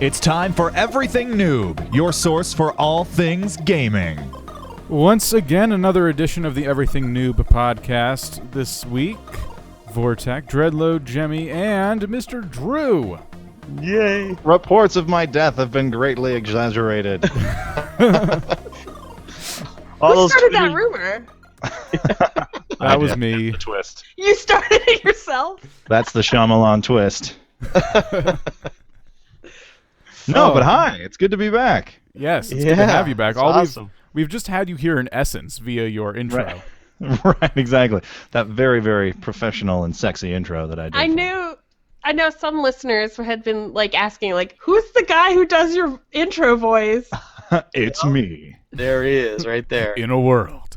It's time for Everything Noob, your source for all things gaming. Once again, another edition of the Everything Noob podcast. This week, Vortek, Dreadload, Jemmy, and Mr. Drew. Yay. Reports of my death have been greatly exaggerated. Who started that rumor? That was me. Twist. You started it yourself? That's the Shyamalan twist. No, but hi, it's good to be back. Yes, it's good to have you back. Awesome. We've just had you here in essence via your intro. Right, exactly. That very, very professional and sexy intro that I did. I know some listeners had been asking who's the guy who does your intro voice? It's me. There he is, right there. In a world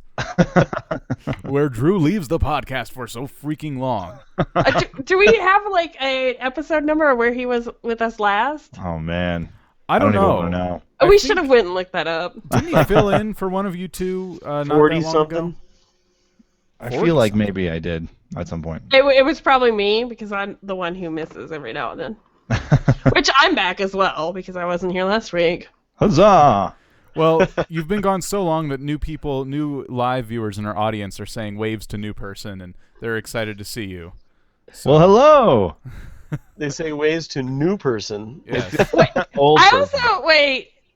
where Drew leaves the podcast for so freaking long. Do we have a episode number of where he was with us last? Oh man, I don't know. even wanna know. We should have went and looked that up. Didn't he fill in for one of you two? 40 something. Ago? I feel like maybe I did at some point. It was probably me because I'm the one who misses every now and then. Which I'm back as well because I wasn't here last week. Huzzah! Well, you've been gone so long that new live viewers in our audience are saying waves to new person, and they're excited to see you. So. Well, hello. They say ways to new person. Yes. Old person.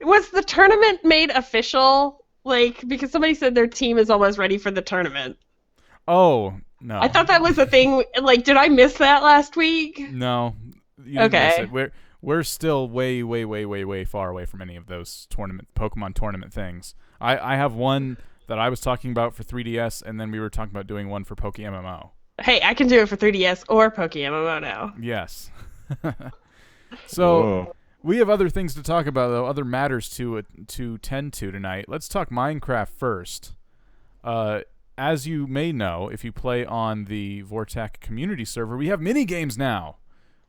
Was the tournament made official? Because somebody said their team is almost ready for the tournament. Oh, no. I thought that was a thing. Did I miss that last week? No. You didn't miss it. We're still way, way, way, way, way far away from any of those Pokemon tournament things. I have one that I was talking about for 3DS, and then we were talking about doing one for PokeMMO. Hey, I can do it for 3DS or PokeMMO now. Yes. So, we have other things to talk about, though, other matters to tend to tonight. Let's talk Minecraft first. As you may know, if you play on the Vortek community server, we have mini-games now.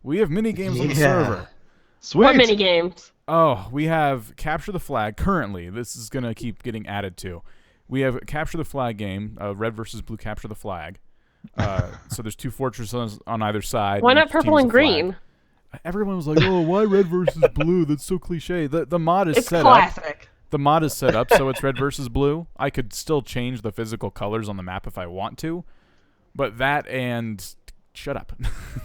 We have mini-games on the server. Sweet. What mini games? Oh, we have Capture the Flag. Currently, this is going to keep getting added to. We have Capture the Flag game, Red versus Blue Capture the Flag. So there's two fortresses on either side. Why not purple and green? Everyone was like, "Oh, why red versus blue? That's so cliche." The mod is It's set classic. up. The mod is set up so it's red versus blue. I could still change the physical colors on the map if I want to, but that and shut up.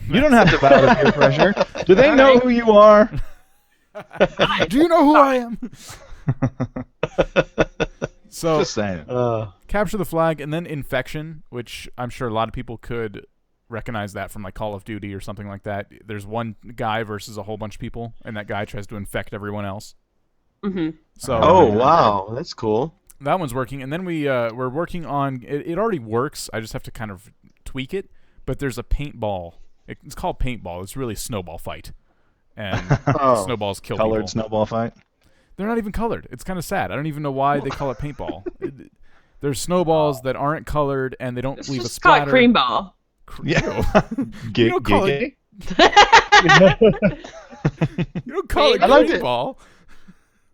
You don't have to bow to peer pressure. Do they know who you are? Do you know who I am? So, Just saying. Capture the Flag, and then Infection, which I'm sure a lot of people could recognize that from Call of Duty or something like that. There's one guy versus a whole bunch of people, and that guy tries to infect everyone else. Mm-hmm. So, Oh, wow. That's cool. that one's working, and then we're working on it already works. I just have to kind of tweak it. But there's a paintball. It's called paintball. It's really snowball fight, and snowballs kill Colored people. snowball fight. They're not even colored. It's kind of sad. I don't even know why they call it paintball. There's snowballs that aren't colored, and they don't leave a Just call it splatter. cream ball. Yeah. You don't call it. You don't call it I like cream it. ball.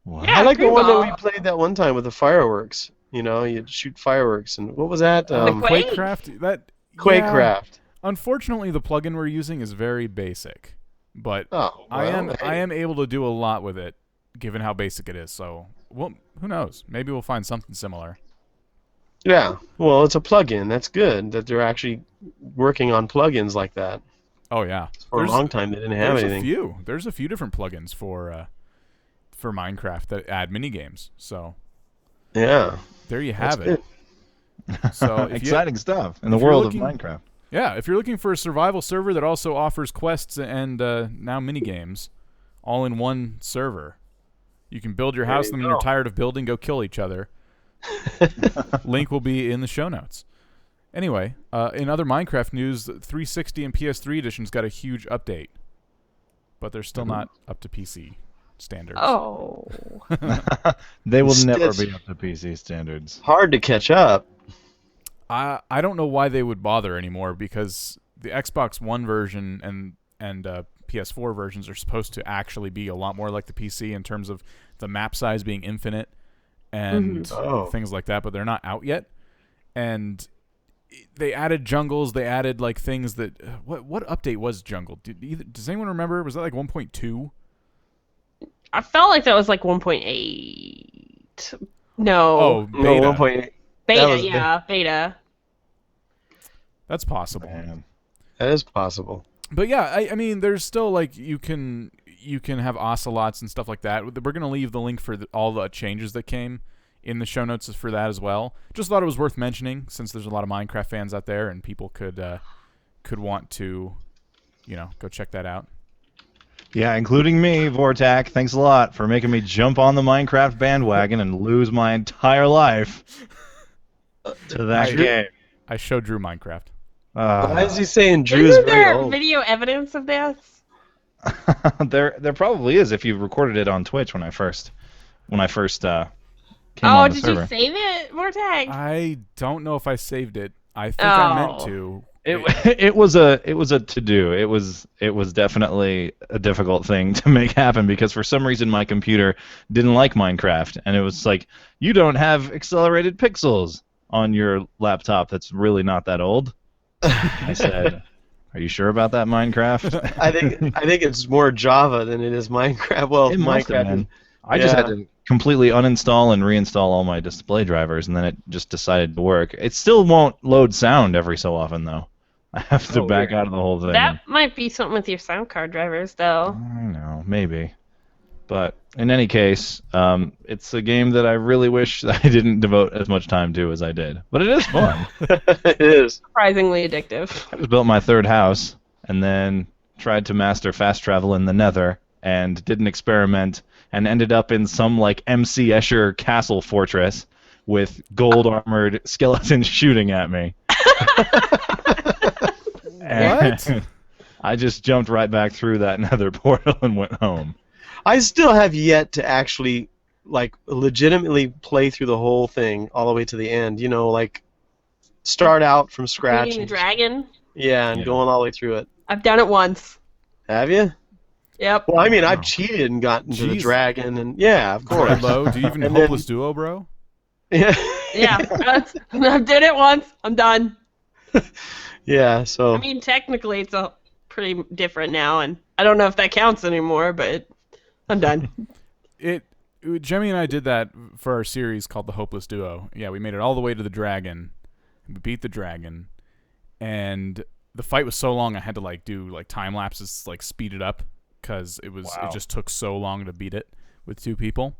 What? Yeah, I like the cream one ball. that we played that one time with the fireworks. You'd shoot fireworks. And what was that? Quake? Quakecraft. That Quakecraft. Unfortunately, the plugin we're using is very basic, but Oh, I well, am able to do a lot with it, given how basic it is. So, well, who knows? Maybe we'll find something similar. Yeah. Well, it's a plugin. That's good that they're actually working on plugins like that. Oh yeah, For a long time, they didn't have anything. There's a few different plugins for Minecraft that add mini games. So Yeah. there you have That's it. So if Exciting stuff in the if you're world looking- of Minecraft. Yeah, if you're looking for a survival server that also offers quests and now mini games, all in one server, you can build your There house, you and when go. you're tired of building, go kill each other. Link will be in the show notes. Anyway, in other Minecraft news, 360 and PS3 editions got a huge update, but they're still not up to PC standards. Oh. They will never It's be up to PC standards. hard to catch up. I don't know why they would bother anymore, because the Xbox One version and PS4 versions are supposed to actually be a lot more like the PC in terms of the map size being infinite and things like that, but they're not out yet. And they added jungles. They added things that what update was jungle? Does anyone remember? Was that 1.2? I felt like that was like 1.8. No. Oh, No, beta. 1.8. Beta, that was yeah, beta. That's possible. Man. That is possible. But yeah, I mean, there's still like you can have ocelots and stuff like that. We're gonna leave the link for all the changes that came in the show notes for that as well. Just thought it was worth mentioning since there's a lot of Minecraft fans out there and people could want to, go check that out. Yeah, including me, Vortak. Thanks a lot for making me jump on the Minecraft bandwagon and lose my entire life to that game. I showed Drew Minecraft. Why is he saying Drew's Isn't very there old? video evidence of this? There probably is if you recorded it on Twitch when I first came on the Did server. you save it, Vortag? I don't know if I saved it. I think I meant Oh. to. It was a to do. It was definitely a difficult thing to make happen because for some reason my computer didn't like Minecraft and it was like you don't have accelerated pixels on your laptop that's really not that old. I said, "Are you sure about that, Minecraft?" I think it's more Java than it is Minecraft. Well, It must have Minecraft. been. I just had to completely uninstall and reinstall all my display drivers, and then it just decided to work. It still won't load sound every so often, though. I have to back out of the whole thing. That might be something with your sound card drivers, though. I know, maybe. But in any case, it's a game that I really wish I didn't devote as much time to as I did. But it is fun. It is. Surprisingly addictive. I just built my third house, and then tried to master fast travel in the Nether, and did an experiment, and ended up in some like MC Escher castle fortress with gold-armored skeletons shooting at me. What? I just jumped right back through that Nether portal and went home. I still have yet to actually, like, legitimately play through the whole thing all the way to the end. Like, start out from scratch. Beating the dragon. Yeah, and Yeah. going all the way through it. I've done it once. Have you? Yep. Well, I mean, I've cheated and gotten to the Jeez. dragon, and yeah, of course. Hello, do you even And then- Hopeless Duo, bro? Yeah. Yeah. I've did it once. I'm done. Yeah. So. I mean, technically, it's a pretty different now, and I don't know if that counts anymore, but I'm done. Jemmy and I did that for our series called The Hopeless Duo. Yeah, we made it all the way to the dragon. We beat the dragon, and the fight was so long I had to do time lapses, speed it up because it just took so long to beat it with two people.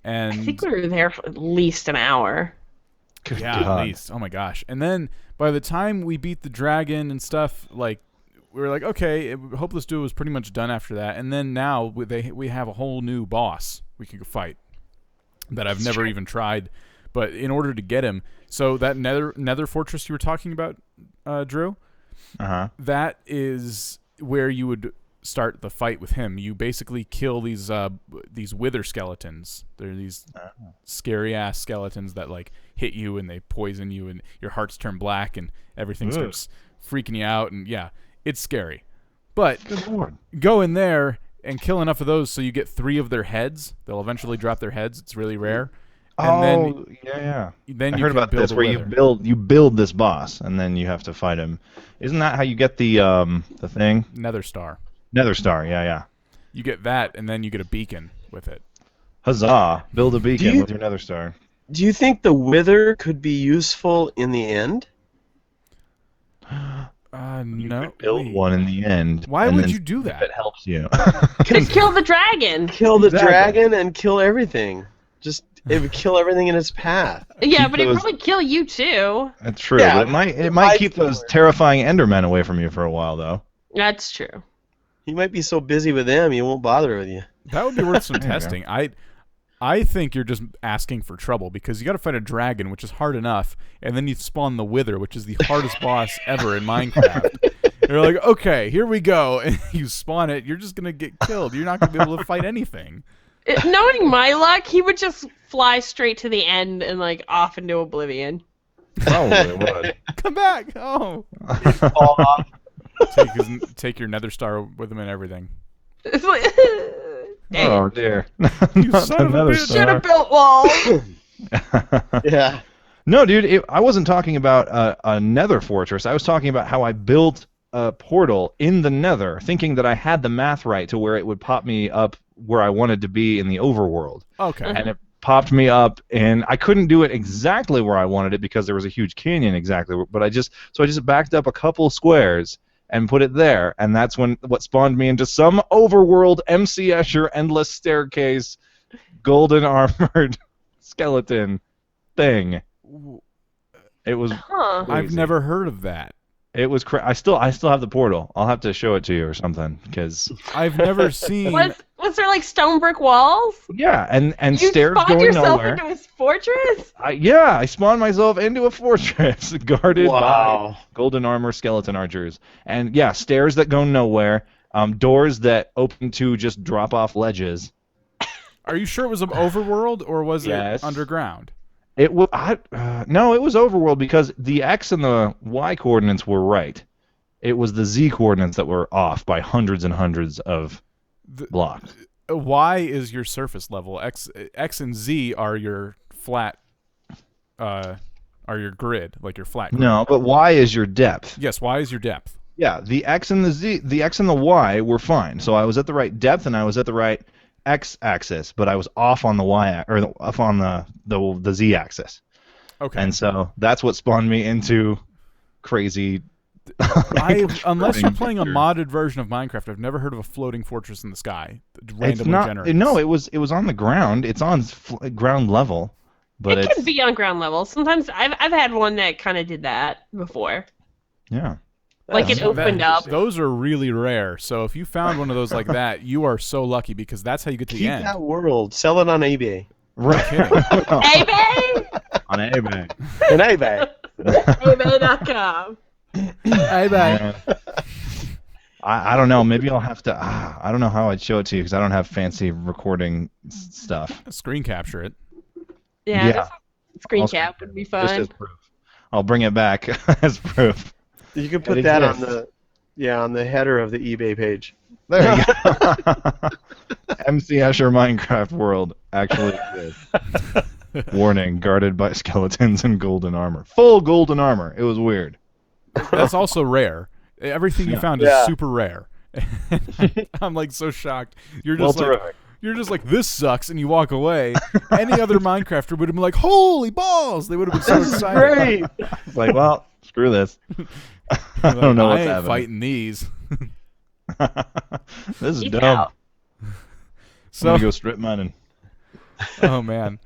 And I think we were there for at least an hour. yeah, at least. Oh my gosh! And then by the time we beat the dragon and stuff, we were like, okay, Hopeless Duo was pretty much done after that. And then now we have a whole new boss we can go fight that I've never even tried. But in order to get him, so that Nether fortress you were talking about, Drew, that is where you would start the fight with him. You basically kill these wither skeletons. They're these scary ass skeletons that hit you and they poison you and your hearts turn black and everything starts freaking you out, and yeah, it's scary. But Good Lord. go in there and kill enough of those so you get 3 of their heads. They'll eventually drop their heads. It's really rare. And yeah. then I you heard can about build this a where wither. you build this boss and then you have to fight him. Isn't that how you get the thing? Nether Star. Nether Star, yeah. You get that, and then you get a beacon with it. Huzzah! Build a beacon you- with your Nether Star. Do you think the wither could be useful in the end? No. Build wait. one in the end. Why and would then you do see if that? It helps you. To kill the dragon. Kill the Exactly. dragon and kill everything. It would kill everything in its path. Yeah, Keep but it'd those- probably kill you too. That's true. Yeah, But it might keep those terrifying Endermen away from you for a while, though. That's true. You might be so busy with them, you won't bother with you. That would be worth some There you go. testing. I think you're just asking for trouble because you got to fight a dragon, which is hard enough, and then you spawn the Wither, which is the hardest boss ever in Minecraft. You're like, okay, here we go, and you spawn it. You're just gonna get killed. You're not gonna be able to fight anything. Knowing my luck, he would just fly straight to the end and off into oblivion. Probably would. Come back! Oh, Fall off. take your Nether Star with him and everything. It's like, dang Oh dear. You Not son of a another bitch. should star. have built walls. Yeah. No, dude, I wasn't talking about a Nether fortress. I was talking about how I built a portal in the Nether, thinking that I had the math right to where it would pop me up where I wanted to be in the overworld. Okay. And it popped me up, and I couldn't do it exactly where I wanted it because there was a huge canyon exactly. But I just backed up a couple squares and put it there, and that's what spawned me into some overworld MC Escher endless staircase, golden armored skeleton thing. It was. Huh. I've crazy. never heard of that. It was. I still have the portal. I'll have to show it to you or something because. I've never seen. Was there like stone brick walls? Yeah, and You stairs spawned going yourself nowhere. into his fortress? I spawned myself into a fortress guarded Wow. by golden armor skeleton archers, and yeah, stairs that go nowhere, doors that open to just drop off ledges. Are you sure it was an overworld or was Yes. it underground? It was no, it was overworld because the X and the Y coordinates were right. It was the Z coordinates that were off by hundreds and hundreds of blocks. Y is your surface level. X and Z are your flat. Are your grid, like your flat grid. No, but Y is your depth. Yes, Y is your depth. Yeah, the X and the Y were fine. So I was at the right depth and I was at the right X axis, but I was off on the Y or off on the Z axis. Okay. And so that's what spawned me into crazy. Unless you're playing a modded version of Minecraft, I've never heard of a floating fortress in the sky. It's Randomly not. generated. No, it was on the ground. It's on ground level, but It it's can be on ground level. Sometimes I've had one that kind of did that before. yeah. Like it opened up. Those are really rare. So if you found one of those like that, you are so lucky because that's how you get to Keep the end. that world. Sell it on eBay. Right. Hey, babe! On eBay. On eBay. eBay.com. Hey, bye. Yeah. I don't know. Maybe I'll have to. I don't know how I'd show it to you because I don't have fancy recording stuff. Screen capture it. Yeah, Yeah. just screen Also, cap would be Just fun. as proof. I'll bring it back as proof. You can put It that on exists. on the header of the eBay page. There you go. MC Escher Minecraft World actually exists. Warning: guarded by skeletons in golden armor. Full golden armor. It was weird. That's also rare. Everything you found is Yeah. super rare. I'm like so shocked. You're Well, just like terrific. you're just like this sucks, and you walk away. Any other Minecrafter would have been like, "Holy balls!" They would have been so excited. Great. It's like, well, screw this. I don't know I what's ain't happening. fighting these. This is Peace dumb. out. I'm So, gonna go strip mining. oh man,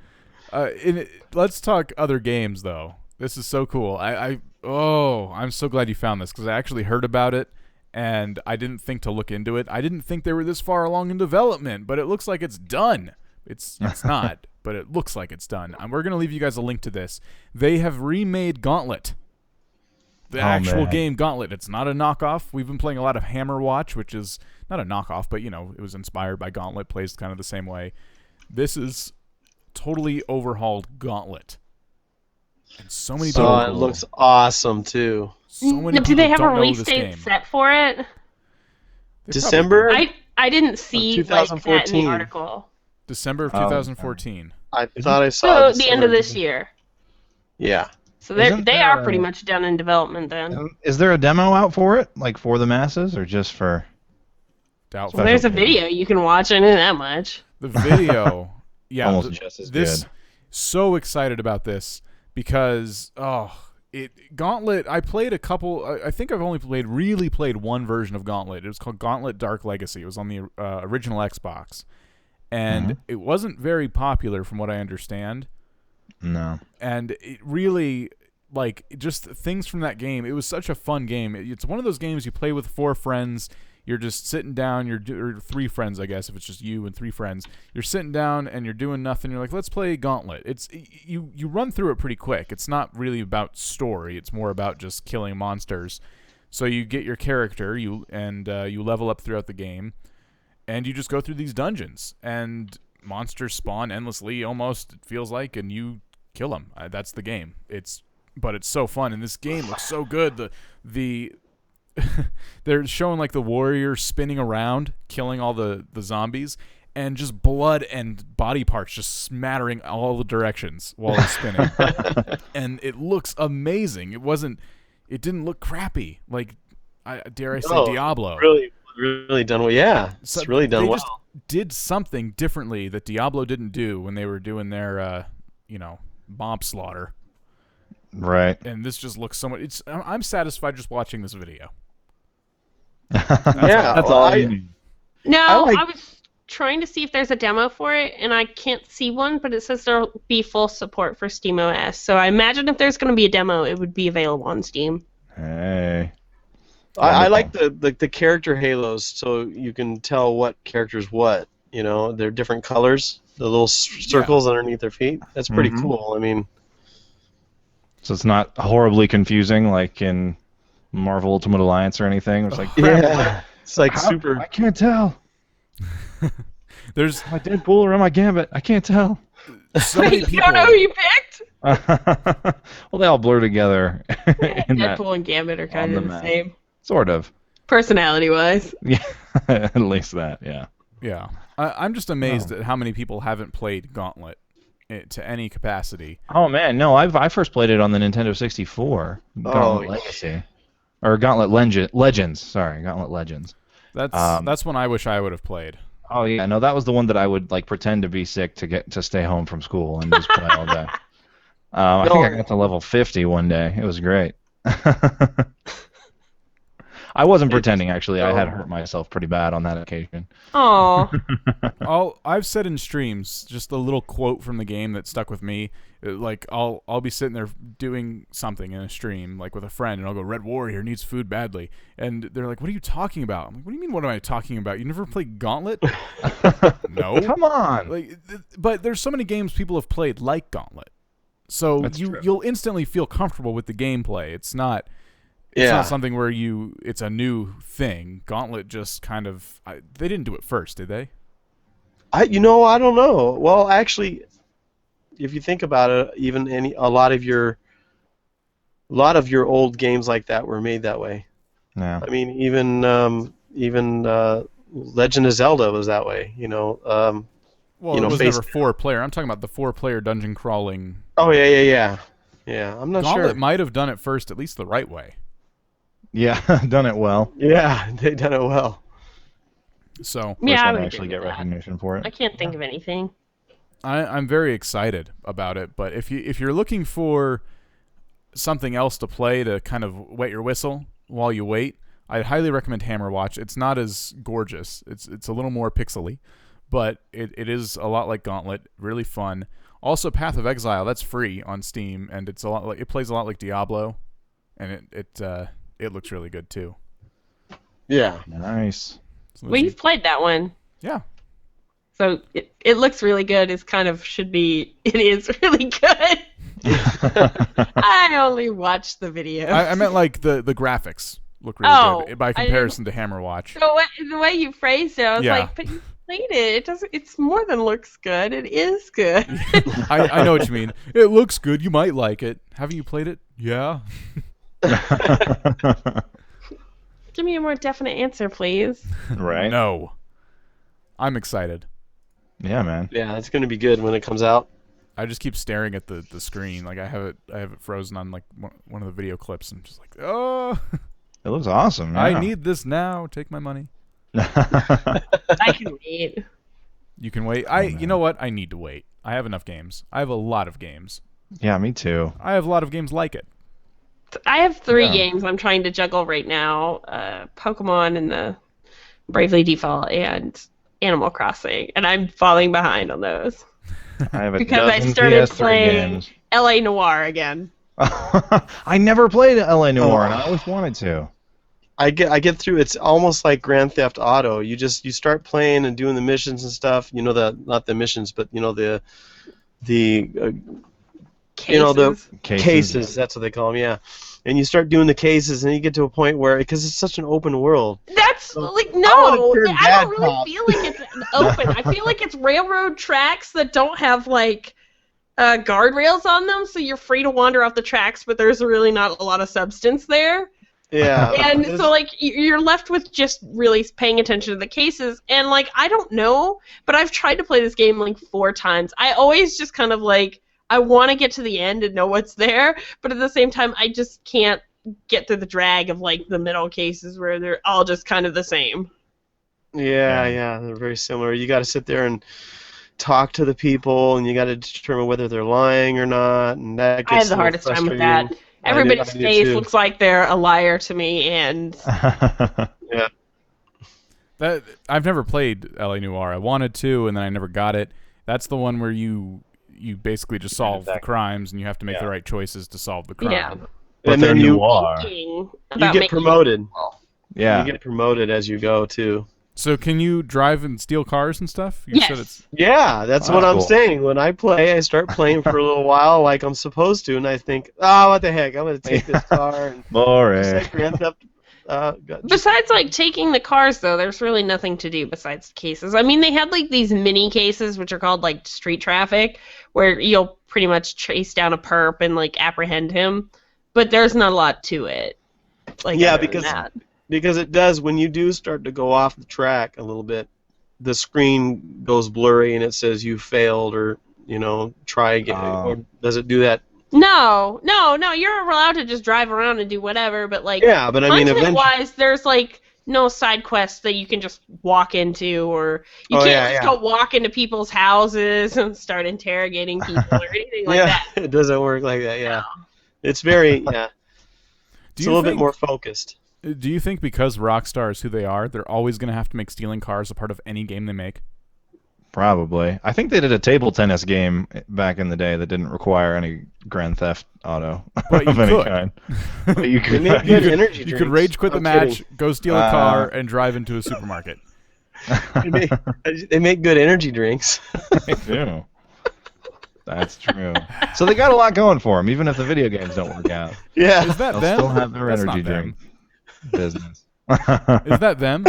let's talk other games though. This is so cool. I'm so glad you found this because I actually heard about it and I didn't think to look into it. I didn't think they were this far along in development, but it looks like it's done. It's not, but it looks like it's done. And we're gonna leave you guys a link to this. They have remade Gauntlet. The actual man. game Gauntlet. It's not a knockoff. We've been playing a lot of Hammer Watch, which is not a knockoff, but it was inspired by Gauntlet, plays kind of the same way. This is totally overhauled Gauntlet. And so many people, Oh, it looks awesome too. so many Do they people have a don't know release this date game. set for it? They probably December? do. I didn't see like, that in 2014. the article. December of Oh, 2014. I thought I saw. So the end of this year. Yeah. So they Isn't they there are a- pretty much done in development then. Is there a demo out for it, like for the masses, or just for? Doubtful. Well, there's a Special video you can watch. I know that much. The video, yeah, Almost just as this good. so excited about this because Gauntlet. I played a couple. I think I've only really played one version of Gauntlet. It was called Gauntlet Dark Legacy. It was on the original Xbox, and it wasn't very popular from what I understand. No. And it really just things from that game. It was such a fun game. It's one of those games you play with 4 friends. You're just sitting down, or 3 friends, I guess, if it's just you and 3 friends. You're sitting down and you're doing nothing. You're like, let's play Gauntlet. You run through it pretty quick. It's not really about story. It's more about just killing monsters. So you get your character, you level up throughout the game, and you just go through these dungeons. And monsters spawn endlessly, almost, it feels like, and you kill them. That's the game. But it's so fun, and this game looks so good. They're showing like the warrior spinning around, killing all the zombies, and just blood and body parts just smattering all the directions while he's spinning. And it looks amazing. It didn't look crappy. Like, dare I say, Oh, Diablo. Really done well. Yeah, So it's really done they well. just did something differently that Diablo didn't do when they were doing their, mob slaughter. Right. And this just looks so much. I'm satisfied just watching this video. That's all you need. No, I I was trying to see if there's a demo for it, and I can't see one, but it says there'll be full support for SteamOS. So I imagine if there's going to be a demo, it would be available on Steam. Hey. I like the character halos, so you can tell what character's what. You know, they're different colors, the little circles underneath their feet. That's pretty cool. I mean, So it's not horribly confusing like in Marvel Ultimate Alliance or anything. It's like, yeah, it's like super. I can't tell. There's Am I Deadpool or am I Gambit? I can't tell. so many You people. don't know who you picked? Well, they all blur together. in that, Deadpool and Gambit are kind on of the the map. same, sort of. personality-wise. Yeah, at least that. Yeah. Yeah, I'm just amazed at how many people haven't played Gauntlet to any capacity. Oh man, no, I first played it on the Nintendo 64. Gauntlet Oh, Legacy, or Gauntlet Legends. Sorry, Gauntlet Legends. That's one I wish I would have played. Oh yeah, no, that was the one that I would like pretend to be sick to stay home from school and just play all day. I think I got to level 50 one day. It was great. I wasn't pretending actually. I had hurt myself pretty bad on that occasion. Oh, I've said in streams just a little quote from the game that stuck with me. Like I'll be sitting there doing something in a stream, like with a friend, and I'll go, "Red Warrior needs food badly," and they're like, "What are you talking about?" I'm like, "What do you mean? What am I talking about? You never played Gauntlet?" No. Come on. Like, but there's so many games people have played like Gauntlet, so That's true. you'll instantly feel comfortable with the gameplay. It's not something where it's a new thing. Gauntlet just kind of they didn't do it first, did they? I don't know. Well, actually, if you think about it, even a lot of your old games like that were made that way. Yeah. I mean, even Legend of Zelda was that way. Well, it was never 4-player. I'm talking about the 4-player dungeon crawling. Oh yeah. I'm not Gauntlet sure. might have done it first, at least the right way. Yeah, done it well. Yeah, they done it well. So yeah, I First one would to actually agree get with that. recognition for I it. can't think of anything. I'm very excited about it. But if you're looking for something else to play to kind of wet your whistle while you wait, I'd highly recommend Hammerwatch. It's not as gorgeous. It's a little more pixely, but it is a lot like Gauntlet. Really fun. Also, Path of Exile, that's free on Steam, and it plays a lot like Diablo, and it looks really good too. Yeah. Nice. So Well, you've played that one. yeah. So it looks really good. It is really good. I only watched the video. I meant like the graphics look really good by I comparison to Hammerwatch. The way you phrased it, I was Yeah. like, but you played it. It's more than looks good. It is good. I know what you mean. It looks good. You might like it. Haven't you played it? Yeah. Give me a more definite answer, please. Right? No. I'm excited. Yeah, man. Yeah, it's gonna be good when it comes out. I just keep staring at the screen. Like I have it frozen on like one of the video clips. I'm just like, oh, It looks awesome. Yeah. I need this now. Take my money. I can wait. You can wait. You know what? I need to wait. I have enough games. I have a lot of games. Yeah, me too. I have a lot of games like it. I have 3 games I'm trying to juggle right now: Pokemon and the Bravely Default and Animal Crossing, and I'm falling behind on those I have a because I dozen started PS3 playing games. LA Noire again. I never played LA Noire, and I always wanted to. I get through. It's almost like Grand Theft Auto. You start playing and doing the missions and stuff. Not the missions, but the Cases. cases. That's what they call them. Yeah, and you start doing the cases, and you get to a point where because it's such an open world. That's like I no, wanna turn I bad don't really cop. feel like it's open. I feel like it's railroad tracks that don't have like guardrails on them, so you're free to wander off the tracks, but there's really not a lot of substance there. Yeah, And so like you're left with just really paying attention to the cases, and like I don't know, but I've tried to play this game like 4 times. I always just kind of like I want to get to the end and know what's there, but at the same time I just can't get through the drag of like the middle cases where they're all just kind of the same. Yeah, they're very similar. You got to sit there and talk to the people, and you got to determine whether they're lying or not, and that gets I have the a little hardest time with frustrating. that. Everybody's I do face too. looks like they're a liar to me, and Yeah. That I've never played LA Noire. I wanted to, and then I never got it. That's the one where you basically just solve the crimes, and you have to make the right choices to solve the crime. yeah. But And they're then you noir. Thinking you about get making promoted. Yeah. You get promoted as you go too. So can you drive and steal cars and stuff? You Yes. said it's Yeah, that's Oh, what I'm cool. saying. When I play, I start playing for a little while like I'm supposed to, and I think, oh, what the heck, I'm going to take this car and Boring. just like Grand Theft. Besides, like, taking the cars, though, there's really nothing to do besides cases. I mean, they had, like, these mini cases, which are called, like, street traffic, where you'll pretty much chase down a perp and, like, apprehend him. But there's not a lot to it. Like, Yeah, other than because that. Because it does, when you do start to go off the track a little bit, the screen goes blurry and it says you failed or, try again. Or does it do that? No, you're allowed to just drive around and do whatever, but, like, Yeah, but I mean, eventually. content-wise, there's, like, no side quests that you can just walk into, or you can't go walk into people's houses and start interrogating people or anything like that. It doesn't work like that, yeah. It's very, it's a little bit more focused. Do you think because Rockstar is who they are, they're always going to have to make stealing cars a part of any game they make? Probably. I think they did a table tennis game back in the day that didn't require any Grand Theft Auto But of you any could. kind. But you They could. make good energy You drinks. could rage quit the I'm match, kidding. go steal a car, and drive into a supermarket. They make good energy drinks. They do. That's true. So they got a lot going for them, even if the video games don't work out. Yeah. Is that They'll them? still have their That's energy not them. drink business. Is that them?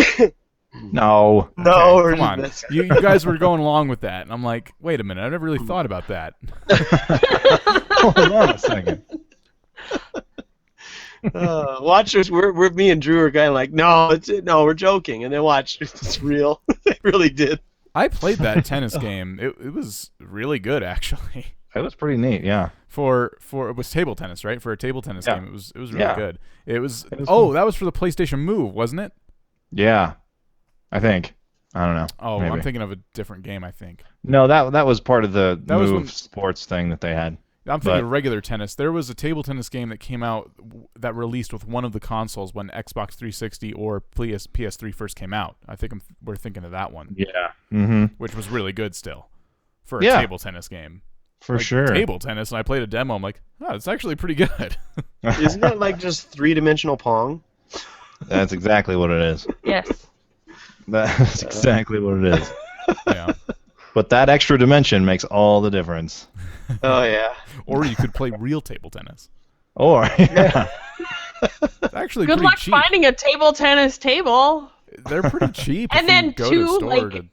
No, No. Okay, we're come on. just- You guys were going along with that, and I'm like, wait a minute, I never really thought about that. Hold on a second. Watchers, we're me and Drew are kind of like, no, we're joking, and then watch, it's real. They really did. I played that tennis game. It was really good, actually. It was pretty neat, yeah. For it was table tennis, right? For a table tennis game, it was really Yeah. good. It was It was oh, fun. that was for the PlayStation Move, wasn't it? Yeah. I think. I don't know. Oh, Maybe. I'm thinking of a different game, I think. No, that was part of the That was Move when- sports thing that they had. I'm thinking But- of regular tennis. There was a table tennis game that came out that released with one of the consoles when Xbox 360 or PS3 first came out. I think we're thinking of that one, Yeah. Mm-hmm. which was really good still for a Yeah. table tennis game. For Like, sure. Table tennis, and I played a demo. I'm like, oh, it's actually pretty good. Isn't that like just three-dimensional Pong? That's exactly what it is. Yes. That's exactly what it is. Yeah. But that extra dimension makes all the difference. Oh, yeah. Or you could play real table tennis. Or yeah. It's actually Good pretty luck cheap. finding a table tennis table. They're pretty cheap. And if you then go to a two, store like, to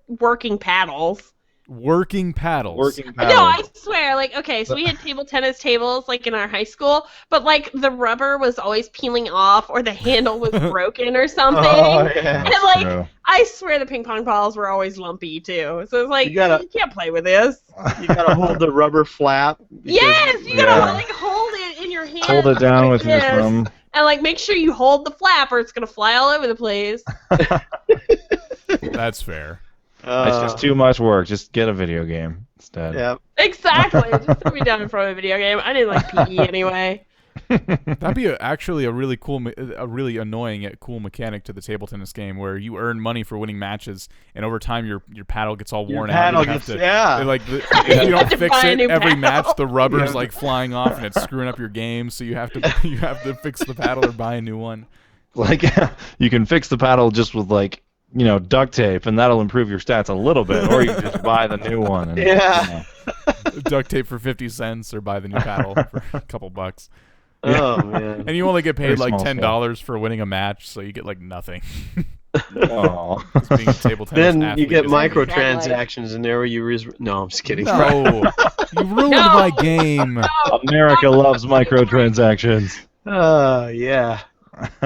Working paddles. working paddles. Working No, I swear, like, okay, so we had table tennis tables, like, in our high school, but, like, the rubber was always peeling off, or the handle was broken or something. Oh, yeah. And, like, True. I swear the ping pong balls were always lumpy, too. So it's like, You gotta- you can't play with this. You gotta hold the rubber flap. because- Yes, you gotta, Yeah. like, hold it in your hand. Hold it down with your Yes. thumb. And, like, make sure you hold the flap, or it's gonna fly all over the place. That's fair. It's just too much work. Just get a video game instead. Yeah. Exactly. Just put me down in front of a video game. I didn't like PE anyway. That'd be actually a really cool, a really annoying yet cool mechanic to the table tennis game, where you earn money for winning matches, and over time your paddle gets all worn out. paddle You have gets- to, yeah. Like if you don't have to fix buy a it new every paddle. match, the rubber's Yeah. like flying off and it's screwing up your game. So you have to fix the paddle or buy a new one. Like you can fix the paddle just with like duct tape, and that'll improve your stats a little bit. Or you can just buy the new one. And, Yeah. Duct tape for 50 cents, or buy the new paddle for a couple bucks. Oh, man. And you only get paid Very like small $10 for winning a match, so you get like nothing. Aw. Just being a table tennis Then you athlete get is microtransactions in there where you... No, I'm just kidding. No, you ruined No. my game. America loves microtransactions. Yeah.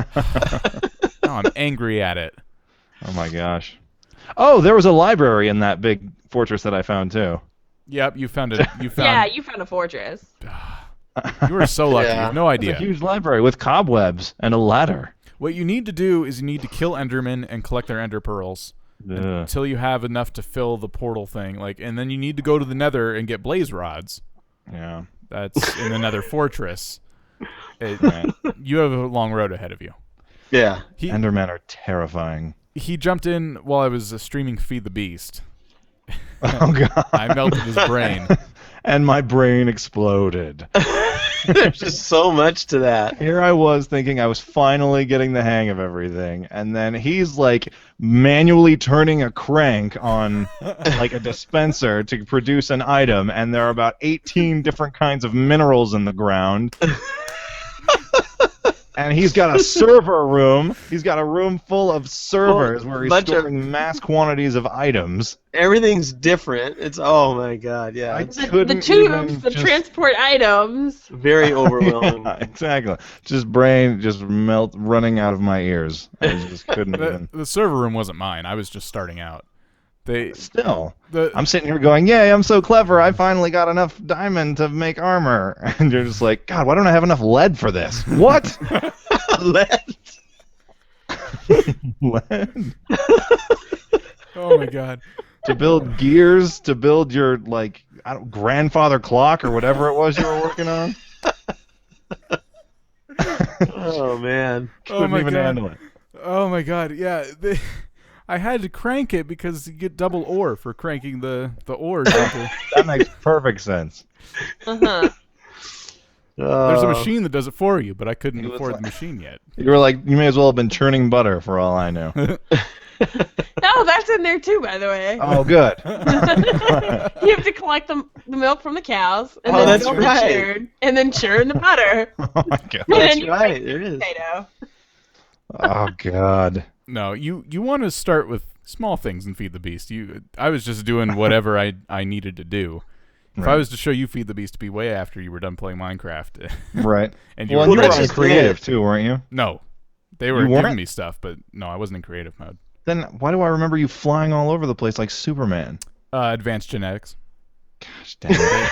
Oh, I'm angry at it. Oh my gosh. Oh, there was a library in that big fortress that I found too. Yep, you found it. You Yeah, found. you found a fortress. You were so lucky. You have no It's a idea. huge library with cobwebs and a ladder. What you need to do is you need to kill Endermen and collect their Ender Pearls Ugh. until you have enough to fill the portal thing. And then you need to go to the Nether and get blaze rods. Yeah. That's in the Nether Fortress. Right. You have a long road ahead of you. Yeah. Endermen are terrifying. He jumped in while I was streaming Feed the Beast. Oh god. I melted his brain. And my brain exploded. There's just so much to that. Here I was thinking I was finally getting the hang of everything, and then he's like manually turning a crank on like a dispenser to produce an item, and there are about 18 different kinds of minerals in the ground. And he's got a server room. He's got a room full of servers where he's storing mass quantities of items. Everything's different. It's oh my god, yeah. It's The tubes, the transport items. very overwhelming. Yeah, exactly. Just brain just running out of my ears. I just couldn't even. The server room wasn't mine. I was just starting out. Still, I'm sitting here going, yay, I'm so clever. I finally got enough diamond to make armor. And you're just like, God, why don't I have enough lead for this? What? Lead. Lead? Oh my god. To build gears, to build your, like, grandfather clock or whatever it was you were working on? Oh man. Couldn't even handle it. Oh my god, yeah. I had to crank it because you get double ore for cranking the ores. That makes perfect sense. Uh-huh. There's a machine that does it for you, but I couldn't afford the machine yet. You were like, you may as well have been churning butter for all I know. No, that's in there too, by the way. Oh, good. You have to collect the milk from the cows, and Oh, then that's milk right. the curd, and then churn the butter. Oh, my God. And then That's you right. make There it is. potato. Oh, God. No, you want to start with small things and Feed the Beast. I was just doing whatever I needed to do. If I Right. was to show you Feed the Beast, to be way after you were done playing Minecraft. Right. And Well, you were that's on just creative, it. too, weren't you? No, they were You giving weren't? me stuff, but no, I wasn't in creative mode. Then why do I remember you flying all over the place like Superman? Advanced genetics. Gosh dang it.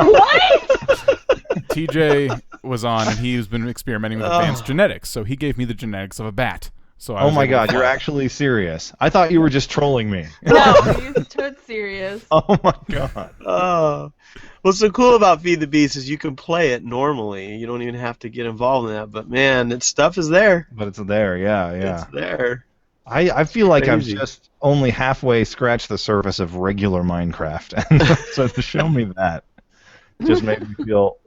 What? TJ was on, and he's been experimenting with advanced genetics, so he gave me the genetics of a bat. So I Oh was my able to God, you're fly. actually serious. I thought you were just trolling me. No, he's toad serious. Oh my God. Oh. What's so cool about Feed the Beast is you can play it normally. You don't even have to get involved in that. But man, that stuff is there. But it's there, yeah. It's there. I feel like Crazy. I've just only halfway scratched the surface of regular Minecraft. And so to show me that just made me feel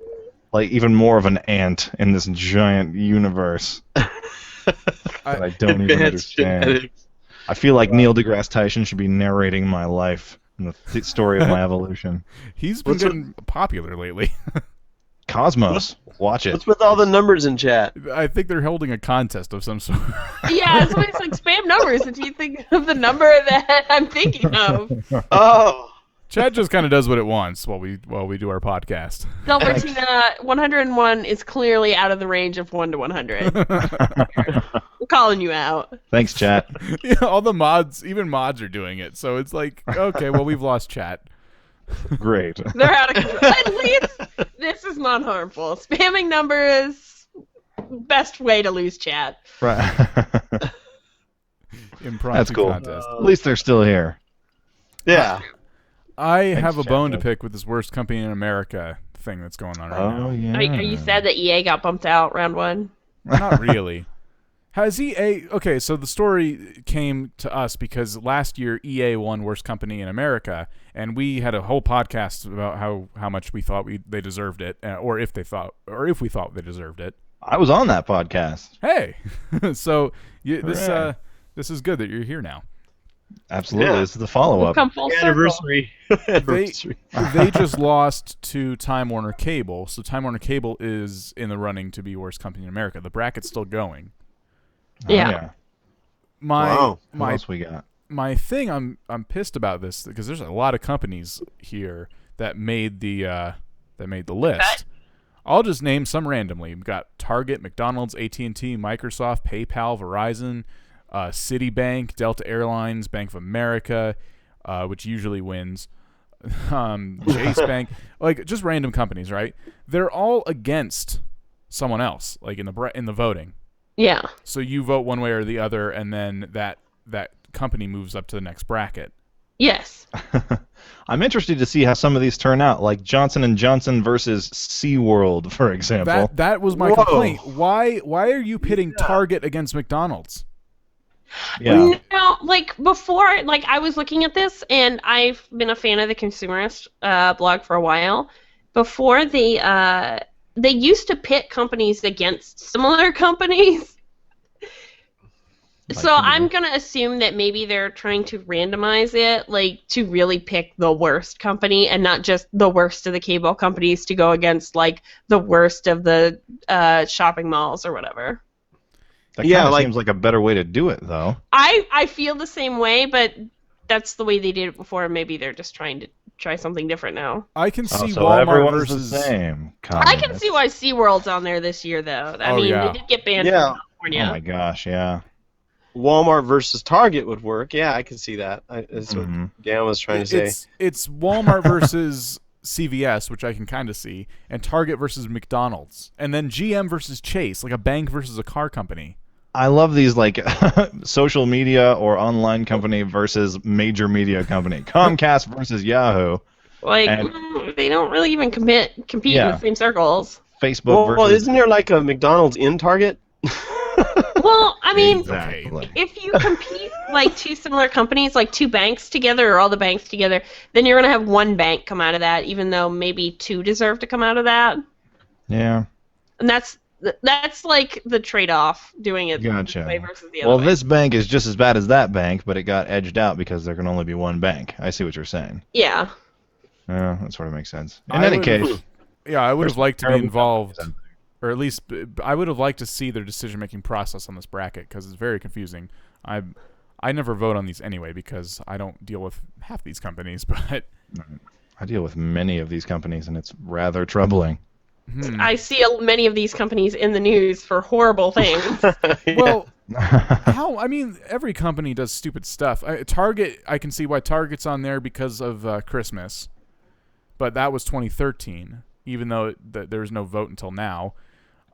like even more of an ant in this giant universe that I don't even Advanced understand. genetics. I feel like Neil deGrasse Tyson should be narrating my life and the story of my evolution. He's been getting popular lately. Cosmos, watch it. What's with all the numbers in chat? I think they're holding a contest of some sort. Yeah, it's always like spam numbers if you think of the number that I'm thinking of. Oh. Chat just kind of does what it wants while we do our podcast. Delbertina, 101 is clearly out of the range of 1 to 100. We're calling you out. Thanks, chat. Yeah, all the mods, even mods are doing it. So it's like, okay, well, we've lost chat. Great. They're out of control. At least this is not harmful. Spamming numbers, best way to lose chat. Right. Impromptu That's cool. contest. At least they're still here. Yeah. I have a chat, bone to bud. pick with this worst company in America thing that's going on right now. Oh yeah. Are you sad that EA got bumped out round 1? Not really. Has EA... Okay, so the story came to us because last year EA won Worst Company in America, and we had a whole podcast about how much we thought they deserved it, or if we thought they deserved it. I was on that podcast. Hey! So Hooray. this is good that you're here now. Absolutely. Yeah. This is the follow-up. Come full circle. Anniversary. Anniversary. They just lost to Time Warner Cable, so Time Warner Cable is in the running to be Worst Company in America. The bracket's still going. Oh, Yeah. Wow. What else we got? My thing, I'm pissed about this because there's a lot of companies here that made the list. I'll just name some randomly. We've got Target, McDonald's, AT&T, Microsoft, PayPal, Verizon, Citibank, Delta Airlines, Bank of America, which usually wins, Chase Bank, like just random companies, right? They're all against someone else, like in the voting. Yeah. So you vote one way or the other, and then that company moves up to the next bracket. Yes. I'm interested to see how some of these turn out, like Johnson & Johnson versus SeaWorld, for example. That was my complaint. Why are you pitting Target against McDonald's? Yeah. No, like before, like I was looking at this, and I've been a fan of the Consumerist blog for a while. Before they used to pit companies against similar companies. So I'm going to assume that maybe they're trying to randomize it, like to really pick the worst company and not just the worst of the cable companies to go against like the worst of the shopping malls or whatever. That kind of seems like a better way to do it, though. I feel the same way, but that's the way they did it before. Maybe they're just trying to try something different now. I can see so Walmart everyone's versus the same. I can see why SeaWorld's on there this year, though. I mean, they did get banned from California. Oh my gosh, yeah. Walmart versus Target would work. Yeah, I can see that. That's what Dan was trying to say. It's Walmart versus CVS, which I can kind of see, and Target versus McDonald's, and then GM versus Chase, like a bank versus a car company. I love these like social media or online company versus major media company. Comcast versus Yahoo. Like they don't really even compete in the same circles. Facebook versus. Well, isn't there like a McDonald's in Target? Well, I mean, exactly. If you compete like two similar companies, like two banks together or all the banks together, then you're gonna have one bank come out of that, even though maybe two deserve to come out of that. Yeah. And that's like the trade-off, doing it Gotcha. one way versus the other way. This bank is just as bad as that bank, but it got edged out because there can only be one bank. I see what you're saying. Yeah. Yeah, that sort of makes sense. In any case, yeah, I would have liked to be involved, or at least I would have liked to see their decision-making process on this bracket because it's very confusing. I never vote on these anyway because I don't deal with half these companies, but I deal with many of these companies, and it's rather troubling. I see many of these companies in the news for horrible things. Well, I mean, every company does stupid stuff. Target, I can see why Target's on there because of Christmas, but that was 2013, even though there was no vote until now.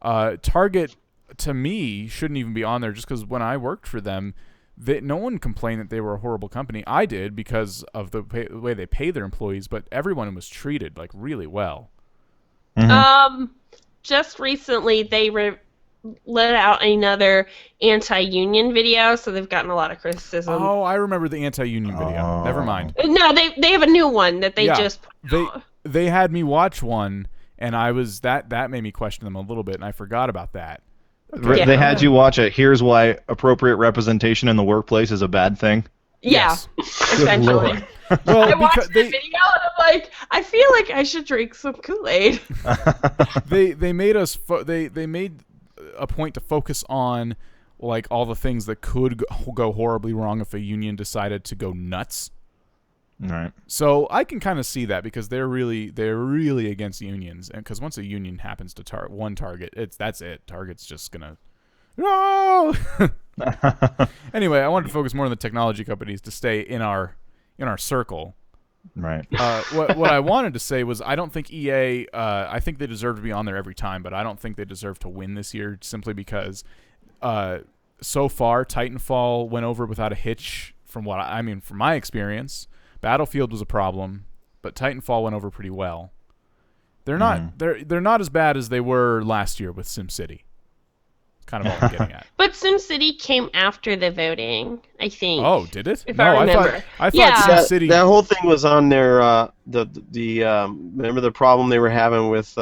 Target, to me, shouldn't even be on there just because when I worked for them, no one complained that they were a horrible company. I did because of the way they pay their employees, but everyone was treated like really well. Just recently they let out another anti-union video, so they've gotten a lot of criticism. Oh, I remember the anti-union video. Never mind. No, they have a new one that they just put out. They had me watch one, and I was that made me question them a little bit, and I forgot about that. Yeah. They had you watch it. Here's why appropriate representation in the workplace is a bad thing. Yeah, essentially. Well, I watched the video and I'm like, I feel like I should drink some Kool-Aid. they made us they made a point to focus on like all the things that could go horribly wrong if a union decided to go nuts. All right. So I can kind of see that because they're really against unions, and because once a union happens to one target, that's it. Target's just gonna no. Anyway, I wanted to focus more on the technology companies to stay in our circle. Right. What I wanted to say was I don't think EA. I think they deserve to be on there every time, but I don't think they deserve to win this year simply because so far Titanfall went over without a hitch. From my experience, Battlefield was a problem, but Titanfall went over pretty well. They're not they're not as bad as they were last year with SimCity. Kind of all I'm getting at. But SimCity came after the voting, I think. Oh, did it? If I remember. I thought SimCity. That whole thing was on their remember the problem they were having with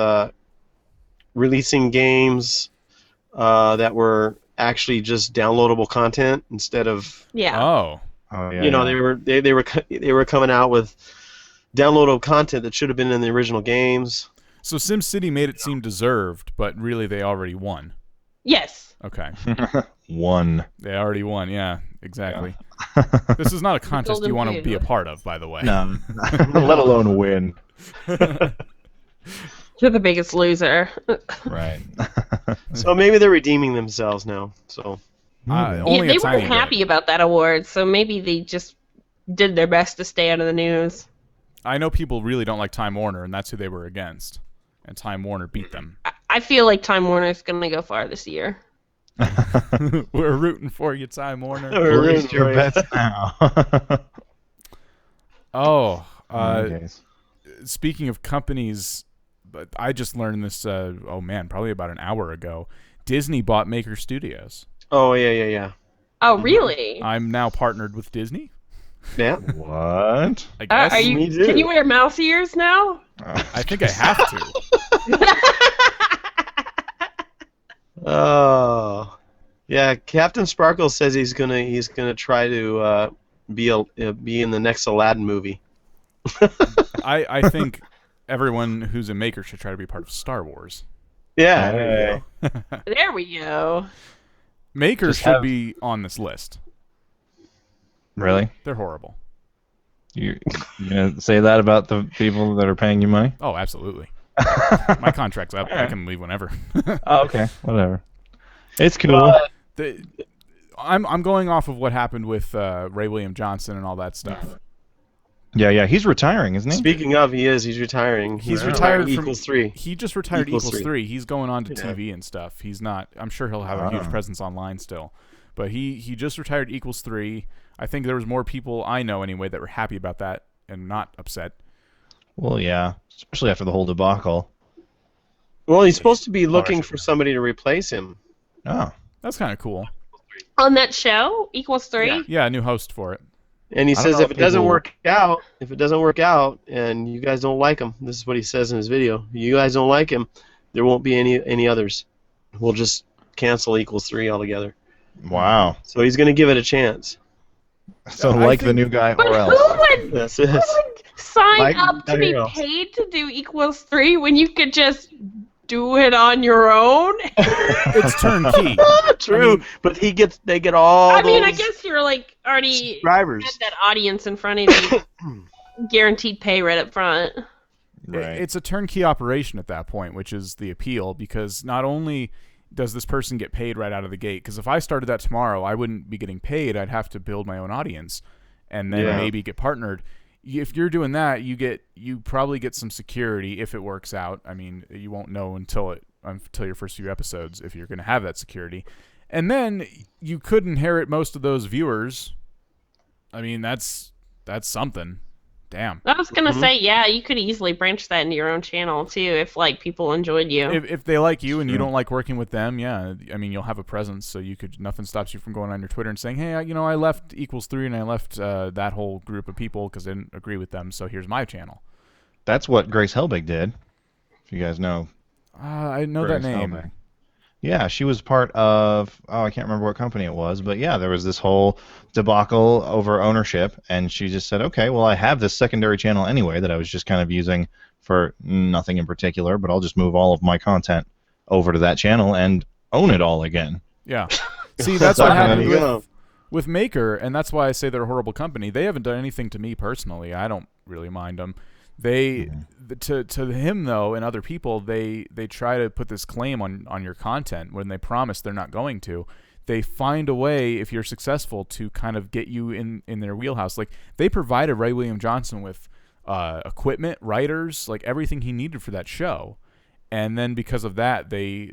releasing games that were actually just downloadable content instead of Oh, yeah. They were coming out with downloadable content that should have been in the original games. So SimCity made it seem deserved, but really they already won. Yes. Okay. Won. They already won. Yeah, exactly. This is not a contest you want to be a part of, by the way. No, let alone win. You're the biggest loser. Right. So maybe they're redeeming themselves now. So only they a tiny weren't happy bit. about that award, so maybe they just did their best to stay out of the news. I know people really don't like Time Warner, and that's who they were against. And Time Warner beat them. I feel like Time Warner's gonna go far this year. We're rooting for you, Time Warner. Place your bets now. Oh, Okay. speaking of companies, but I just learned this. Probably about an hour ago. Disney bought Maker Studios. Oh yeah. Oh, really? I'm now partnered with Disney. Yeah. What? I guess. Are you? Me too. Can you wear mouse ears now? I think I have to. Oh. Yeah, Captain Sparkle says he's gonna try to be in the next Aladdin movie. I think everyone who's a maker should try to be part of Star Wars. Yeah. There you go. There we go. Makers Just should have- be on this list. Really? They're horrible. You gonna say that about the people that are paying you money? Oh, absolutely. My contract's up. I can leave whenever. Oh, okay. Whatever. It's cool. I'm going off of what happened with Ray William Johnson and all that stuff. Yeah. He's retiring, isn't he? Speaking of, he's retiring. He's Wow. retired from Equals 3. He just retired Equals Equals 3. 3. He's going on to Yeah. TV and stuff. He's not. I'm sure he'll have a huge presence online still. But he just retired Equals 3. I think there was more people I know anyway that were happy about that and not upset. Well, yeah. Especially after the whole debacle. Well, he's supposed to be looking for somebody to replace him. Oh. That's kind of cool. On that show, Equals 3? Yeah, a new host for it. And he I don't says know if if it doesn't people- work out, and you guys don't like him, this is what he says in his video. You guys don't like him, there won't be any others. We'll just cancel Equals 3 altogether. Wow. So he's going to give it a chance. So I like the think- new guy But or who else. would That's it. sign Like up to be everything else. paid to do Equals 3 when you could just do it on your own? It's turnkey. True, I mean- but they get all I mean, I those guess you're like already subscribers. had that audience in front of you, guaranteed pay right up front. Right. It's a turnkey operation at that point, which is the appeal, because not only does this person get paid right out of the gate, because if I started that tomorrow, I wouldn't be getting paid. I'd have to build my own audience and then Yeah. maybe get partnered. If you're doing that, you probably get some security if it works out. I mean, you won't know until your first few episodes if you're going to have that security. And then you could inherit most of those viewers. I mean, that's something. Damn. I was gonna say, yeah, you could easily branch that into your own channel too if like people enjoyed you. If they like you and you don't like working with them, yeah, I mean, you'll have a presence, so nothing stops you from going on your Twitter and saying, hey, I left Equals 3 and I left that whole group of people because I didn't agree with them, so here's my channel. That's what Grace Helbig did. If you guys know. I know Grace that name. Helbig. Yeah, she was part of, I can't remember what company it was, but yeah, there was this whole debacle over ownership, and she just said, okay, well, I have this secondary channel anyway that I was just kind of using for nothing in particular, but I'll just move all of my content over to that channel and own it all again. Yeah. See, that's what There happened you go. with Maker, and that's why I say they're a horrible company. They haven't done anything to me personally. I don't really mind them. They to him though and other people, they try to put this claim on your content when they promise they're not going to. They find a way, if you're successful, to kind of get you in their wheelhouse. Like they provided Ray William Johnson with equipment, writers, like everything he needed for that show. And then because of that, they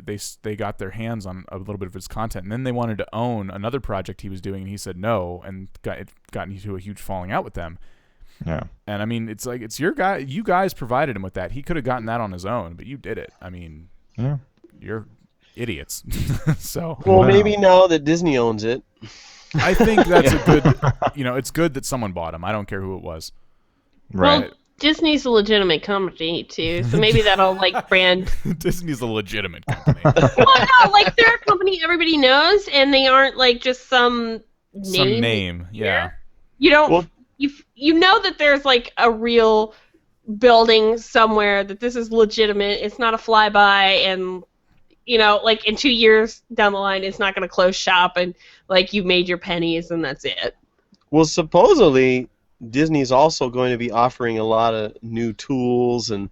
got their hands on a little bit of his content. And then they wanted to own another project he was doing, and he said no, and got into a huge falling out with them. Yeah. And I mean, it's like it's your guy. You guys provided him with that. He could have gotten that on his own, but you did it. I mean, Yeah. you're idiots. So Well, Wow. maybe now that Disney owns it. I think that's a good. It's good that someone bought him. I don't care who it was. Right. Well, Disney's a legitimate company too, so maybe that'll like brand. Disney's a legitimate company. Well, no, like they're a company everybody knows, and they aren't like just some name. Yeah. You don't. Well- You know that there's like a real building somewhere that this is legitimate. It's not a flyby, and like in 2 years down the line, it's not going to close shop, and like you made your pennies, and that's it. Well, supposedly Disney's also going to be offering a lot of new tools, and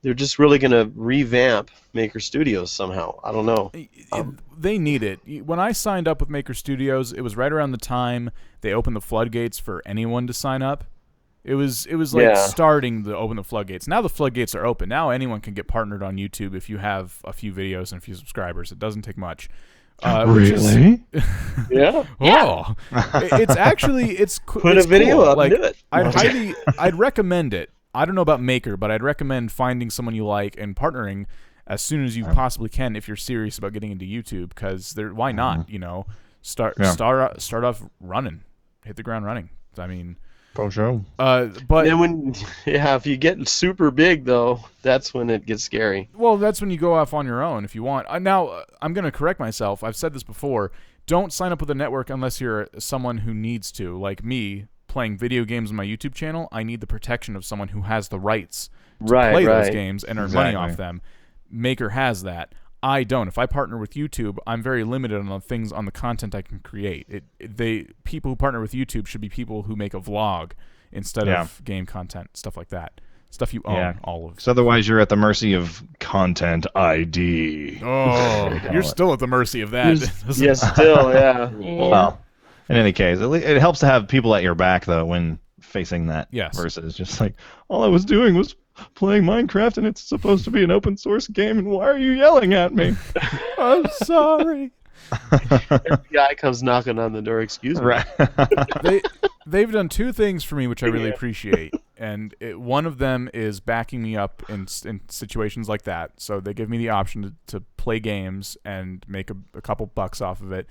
they're just really going to revamp Maker Studios somehow. I don't know. They need it. When I signed up with Maker Studios, it was right around the time they opened the floodgates for anyone to sign up. It was like Yeah. starting to open the floodgates. Now the floodgates are open. Now anyone can get partnered on YouTube if you have a few videos and a few subscribers. It doesn't take much. Really? Yeah. Oh, it's actually Put it's a video cool. up Like, and do it. I'd recommend it. I don't know about Maker, but I'd recommend finding someone you like and partnering as soon as you possibly can if you're serious about getting into YouTube. Because why not? You know, start off running, hit the ground running. I mean, For sure. but then if you get super big though, that's when it gets scary. well, that's when you go off on your own if you want. Now, I'm going to correct myself. I've said this before. Don't sign up with a network unless you're someone who needs to. Like me, playing video games on my YouTube channel, I need the protection of someone who has the rights to play those games and earn money off them. Maker has that. I don't. If I partner with YouTube, I'm very limited on the things on the content I can create. People who partner with YouTube should be people who make a vlog instead of game content, stuff like that. Stuff you own, all of. Because otherwise you're at the mercy of content ID. Oh, you're still at the mercy of that. Yes, still, yeah. Well, in any case, it helps to have people at your back, though, when facing that. Yes. Versus just like, all I was doing was playing Minecraft, and it's supposed to be an open source game, and why are you yelling at me? I'm sorry. The guy comes knocking on the door. Excuse me. Right. They've done two things for me which I really appreciate, and one of them is backing me up in situations like that. So they give me the option to play games and make a couple bucks off of it.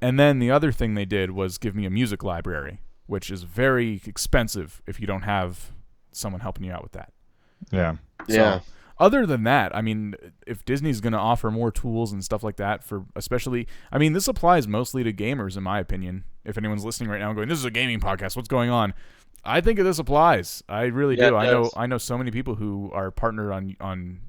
And then the other thing they did was give me a music library, which is very expensive if you don't have someone helping you out with that. Yeah. Yeah. So, other than that, I mean, if Disney's going to offer more tools and stuff like that for especially, I mean, this applies mostly to gamers, in my opinion. If anyone's listening right now and going, this is a gaming podcast, what's going on? I think this applies. I really do. I know so many people who are partnered on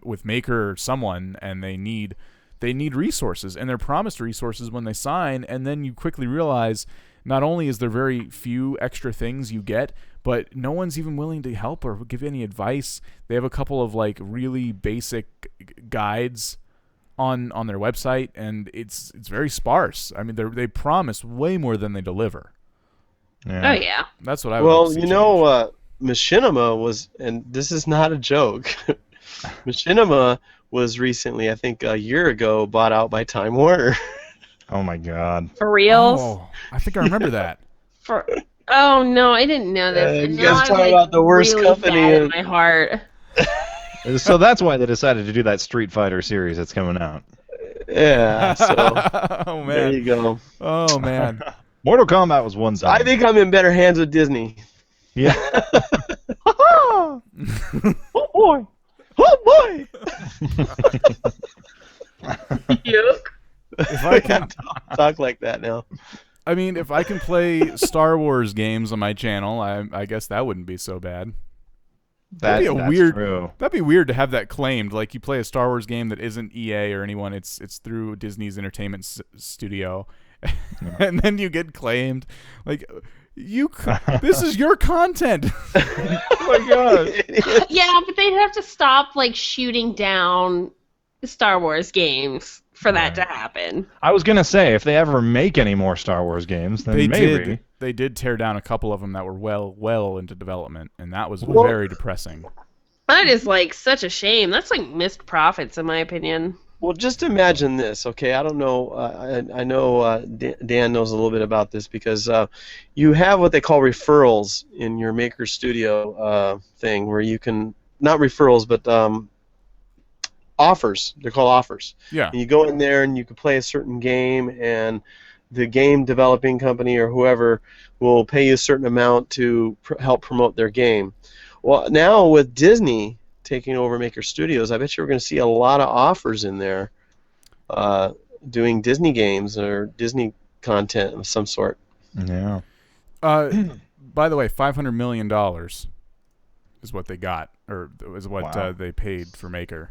with Maker or someone, and they need resources, and they're promised resources when they sign, and then you quickly realize not only is there very few extra things you get, but no one's even willing to help or give any advice. They have a couple of like really basic guides on their website, and it's very sparse. I mean, they promise way more than they deliver. Yeah. Oh yeah. That's what I would like to see change. Machinima was, and this is not a joke. Machinima was recently, I think a year ago, bought out by Time Warner. Oh my God. For reals? Oh, I think I remember that. Oh no, I didn't know this. And you now guys I'm, talk about the worst really company sad in in- my heart. So that's why they decided to do that Street Fighter series that's coming out. Yeah, so Oh there man. you go. Oh man. Mortal Kombat was one side. I think I'm in better hands with Disney. Yeah. Oh boy! Oh boy! Yuck. If I can Talk like that now. I mean, if I can play Star Wars games on my channel, I guess that wouldn't be so bad. That'd be That's true. That'd be weird to have that claimed. Like you play a Star Wars game that isn't EA or anyone. It's through Disney's entertainment studio, and then you get claimed. Like this is your content. Oh my god! Yeah, but they'd have to stop like shooting down Star Wars games for that to happen. I was gonna say, if they ever make any more Star Wars games, then maybe. They did tear down a couple of them that were well into development, and that was very depressing. That is like such a shame. That's like missed profits, in my opinion. Well, just imagine this, okay? I don't know. I know Dan knows a little bit about this because you have what they call referrals in your Maker Studio thing, where you can not referrals, but offers. They're called offers. Yeah. And you go in there and you can play a certain game, and the game developing company or whoever will pay you a certain amount to help promote their game. Well, now with Disney taking over Maker Studios, I bet you're going to see a lot of offers in there doing Disney games or Disney content of some sort. Yeah. By the way, $500 million is what they got, or is what they paid for Maker.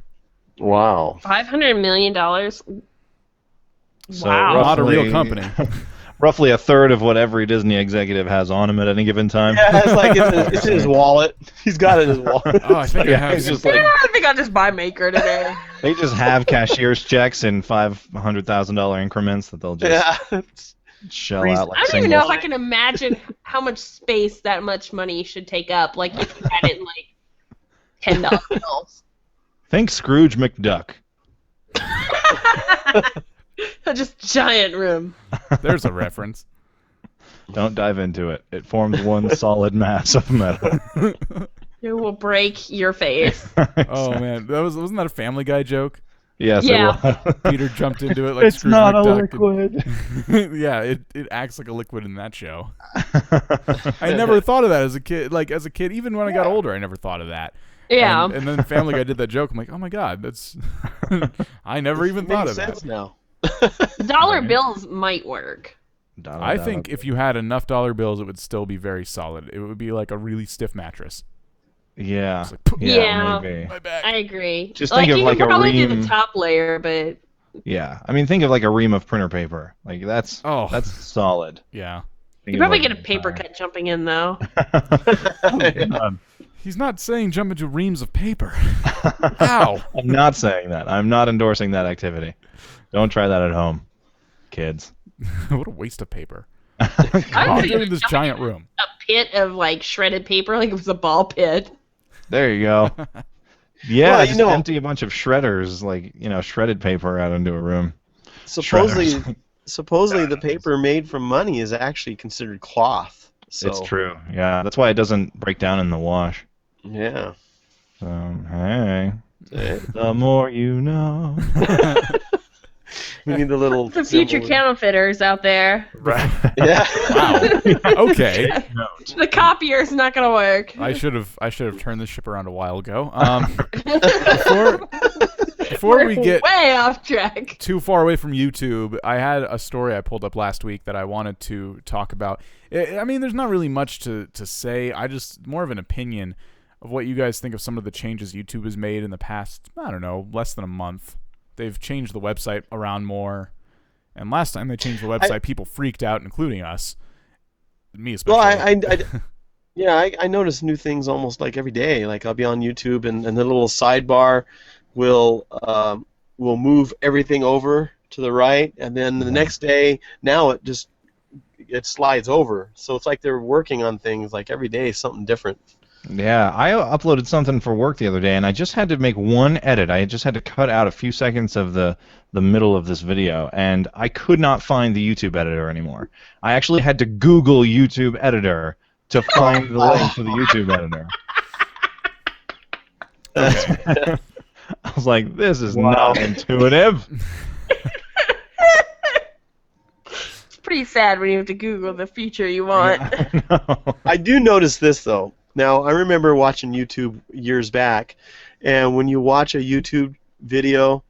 Wow. $500 million. So Wow. Not a real roughly- company. Roughly a third of what every Disney executive has on him at any given time. Yeah, it's like it's in his wallet. He's got it in his wallet. Oh, I think I have. It's just Yeah, like I think I'll just buy Maker today. they just have cashier's checks in $500,000 increments that they'll just. Yeah. shell Freeze- out like I don't even single. know if I can imagine how much space that much money should take up. Like if you had it in like $10 bills. Think Scrooge McDuck. Just giant room. There's a reference. Don't dive into it. It forms one solid mass of metal. It will break your face. Oh man, wasn't that a Family Guy joke? Yes, Yeah. it was. Peter jumped into it like It's Scrooge not a McDuck. liquid. Yeah, it acts like a liquid in that show. I never thought of that as a kid. Like as a kid, even when I got older, I never thought of that. Yeah. And then Family Guy did that joke. I'm like, oh my god, that's. I never even thought of Makes that. sense now. Dollar bills might work. I think if you had enough dollar bills, it would still be very solid. It would be like a really stiff mattress. Yeah. It's like, Yeah. Maybe. my back. I agree. Just think of you like can a probably do ream- the top layer, but Yeah. I mean, think of like a ream of printer paper. Like that's solid. Yeah. you probably get a paper cut jumping in though. cut. He's not saying jump into reams of paper. Ow. I'm not saying that. I'm not endorsing that activity. Don't try that at home, kids. What a waste of paper. I I'm would doing this jump giant into room. A pit of like shredded paper, like it was a ball pit. There you go. Yeah, Well, you just know- empty a bunch of shredders, like shredded paper out into a room. Supposedly, Shredders. supposedly the paper made from money is actually considered cloth. So, It's true. Yeah, that's why it doesn't break down in the wash. Yeah. So hey, Eh, the more you know. We need the little. The future symbol. counterfeiters out there. Right. Yeah. Wow. Okay. The copier's not gonna work. I should have turned this ship around a while ago. Before we get way off track. too far away from YouTube, I had a story I pulled up last week that I wanted to talk about. I mean, there's not really much to say. I just more of an opinion of what you guys think of some of the changes YouTube has made in the past, I don't know, less than a month. They've changed the website around more. And last time they changed the website, people freaked out, including us. Me especially. Well, I notice new things almost like every day. Like I'll be on YouTube and the little sidebar will move everything over to the right, and then the next day now it slides over. So it's like they're working on things like every day, something different. Yeah, I uploaded something for work the other day, and I just had to make one edit. I just had to cut out a few seconds of the middle of this video, and I could not find the YouTube editor anymore. I actually had to Google YouTube editor to find the link to the YouTube editor. Okay. I was like, this is not intuitive. It's pretty sad when you have to Google the feature you want. No. I do notice this though. Now I remember watching YouTube years back, and when you watch a YouTube video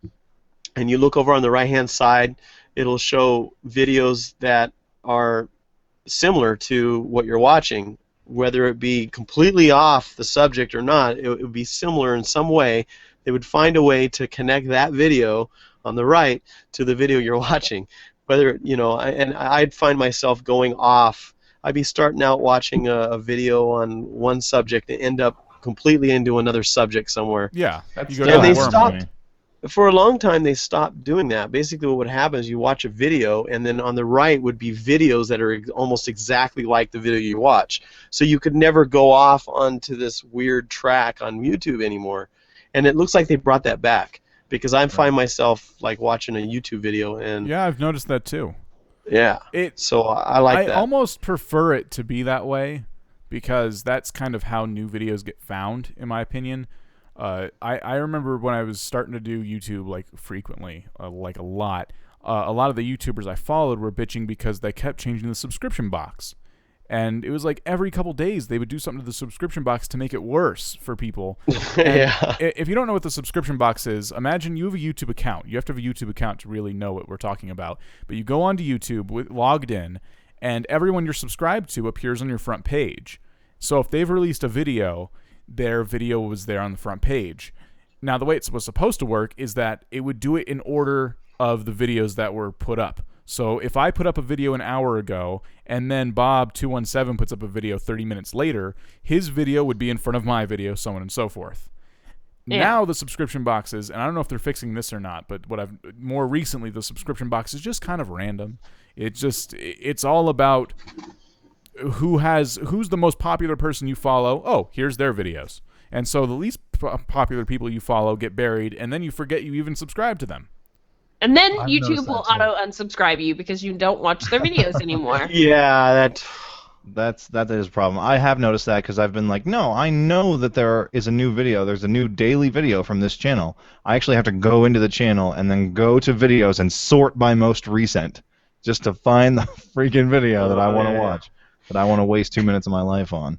and you look over on the right-hand side, it'll show videos that are similar to what you're watching, whether it be completely off the subject or not. It would be similar in some way. They would find a way to connect that video on the right to the video you're watching. Whether and I'd find myself going off. I'd be starting out watching a video on one subject and end up completely into another subject somewhere. Yeah. That's You go And down they a wormhole. stopped. For a long time, they stopped doing that. Basically, what would happen is you watch a video, and then on the right would be videos that are almost exactly like the video you watch. So you could never go off onto this weird track on YouTube anymore. And it looks like they brought that back, because I find myself like watching a YouTube video, and Yeah, I've noticed that too. yeah. So I like that. I almost prefer it to be that way because that's kind of how new videos get found, in my opinion. I remember when I was starting to do YouTube like frequently, like a lot of the YouTubers I followed were bitching because they kept changing the subscription box. And it was like every couple days they would do something to the subscription box to make it worse for people. Yeah. If you don't know what the subscription box is, imagine you have a YouTube account. You have to have a YouTube account to really know what we're talking about. But you go onto YouTube logged in, and everyone you're subscribed to appears on your front page. So if they've released a video, their video was there on the front page. Now, the way it was supposed to work is that it would do it in order of the videos that were put up. So if I put up a video an hour ago, and then Bob217 puts up a video 30 minutes later, his video would be in front of my video, so on and so forth. Now the subscription boxes, and I don't know if they're fixing this or not, but more recently, the subscription box is just kind of random. It's all about who's the most popular person you follow. Oh, here's their videos. And so the least popular people you follow get buried, and then you forget you even subscribe to them. And then I've YouTube noticed will that too. auto-unsubscribe you because you don't watch their videos anymore. Yeah, That is a problem. I have noticed that because I've been like, no, I know that there is a new video. There's a new daily video from this channel. I actually have to go into the channel and then go to videos and sort by most recent just to find the freaking video that I want to watch, that I want to waste 2 minutes of my life on.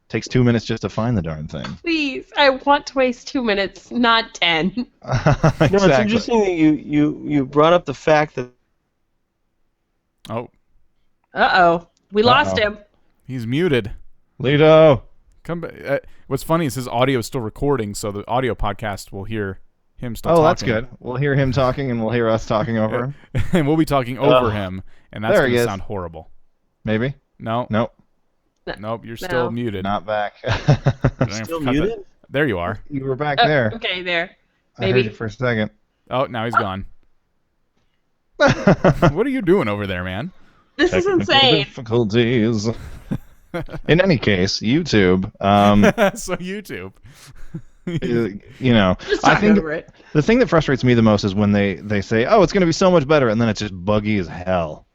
Takes 2 minutes just to find the darn thing. Please, I want to waste 2 minutes, not 10. Exactly. No, it's interesting that you brought up the fact that Oh, Uh-oh. We lost him. he's muted. Lito! Come back. What's funny is his audio is still recording, so the audio podcast will hear him still Oh, talking. that's good. We'll hear him talking and we'll hear us talking over him. And we'll be talking over him, and that's There going he to is. sound horrible. Maybe? No, Nope. nope, you're still muted. Not back. You're gonna have to still cut muted. that. There you are. You were back there. Okay, there. I heard Maybe. you for a second. Oh, now he's gone. What are you doing over there, man? This is Technical insane. difficulties. In any case, YouTube, So YouTube. you know, Just I talk think over it. the thing that frustrates me the most is when they say, oh, it's going to be so much better, and then it's just buggy as hell.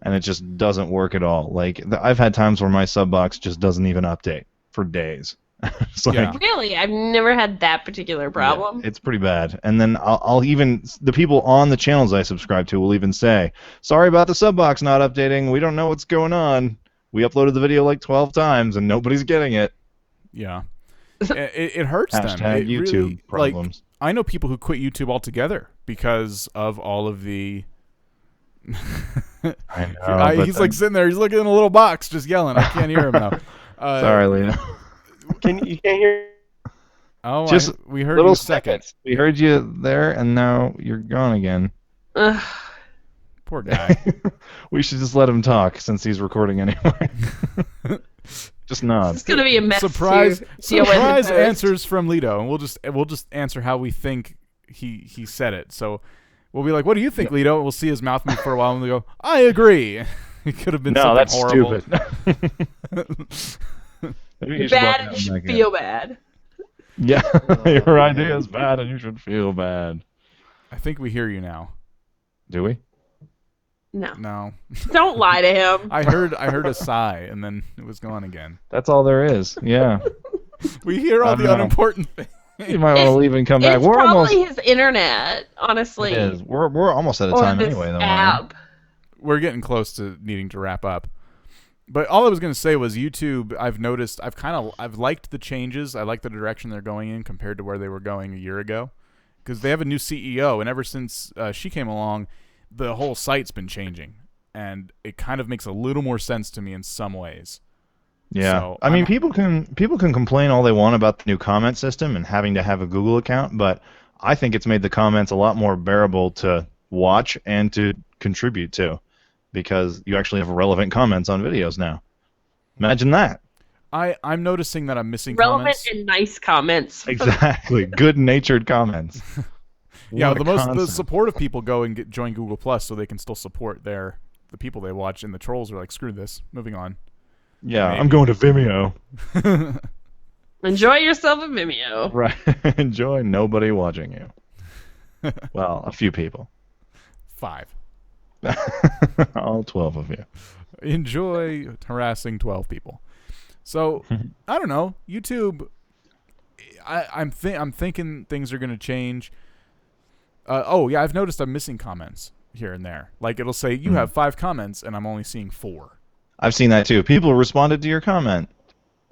And it just doesn't work at all. Like, I've had times where my sub box just doesn't even update for days. It's like, Yeah. Really? I've never had that particular problem. yeah, it's pretty bad. And then I'll even, the people on the channels I subscribe to will even say, sorry about the sub box not updating. We don't know what's going on. We uploaded the video like 12 times and nobody's getting it. Yeah. It hurts them. Hashtag It YouTube really, problems. Like, I know people who quit YouTube altogether because of all of the... I know. He's like sitting there. He's looking in a little box, just yelling. I can't hear him now. Sorry, Lena. You can't hear? Oh, Just we heard little you a second. seconds. We heard you there, and now you're gone again. Ugh. Poor guy. We should just let him talk since he's recording anyway. Just nod. It's going to be a mess surprise! to deal with Surprise first. answers from Lito, and we'll just answer how we think he said it. So we'll be like, "What do you think, Lito?" And we'll see his mouth move for a while, and we go, "I agree." It could have been No, something that's horrible. stupid. Maybe you should Bad walk and down you should back in. feel bad. Yeah, your idea is bad, and you should feel bad. I think we hear you now. Do we? No. No, Don't lie to him. I heard a sigh, and then it was gone again. That's all there is. Yeah. We hear all I the know. unimportant things. You might want to leave and come back. It's We're probably almost. his internet, honestly. It is. We're almost out of Or time this anyway, though. app. We're getting close to needing to wrap up. But all I was going to say was YouTube, I've noticed, I've liked the changes. I like the direction they're going in compared to where they were going a year ago. Because they have a new CEO, and ever since she came along, the whole site's been changing. And it kind of makes a little more sense to me in some ways. Yeah, So, I mean, I'm- people can complain all they want about the new comment system and having to have a Google account, but I think it's made the comments a lot more bearable to watch and to contribute to, because you actually have relevant comments on videos now. Imagine that. I'm noticing that I'm missing Relevant comments. and nice comments. Exactly, good-natured comments. Yeah, What a the concept. supportive people go and join Google Plus so they can still support the people they watch, and the trolls are like, screw this, moving on. Yeah, Maybe. I'm going to Vimeo. Enjoy yourself at Vimeo. Right. Enjoy nobody watching you. Well, a few people. 5. All 12 of you. Enjoy harassing 12 people. So I don't know. YouTube. I'm thinking things are gonna change. Oh yeah, I've noticed I'm missing comments here and there. Like it'll say you have 5 comments, and I'm only seeing 4. I've seen that too. People responded to your comment.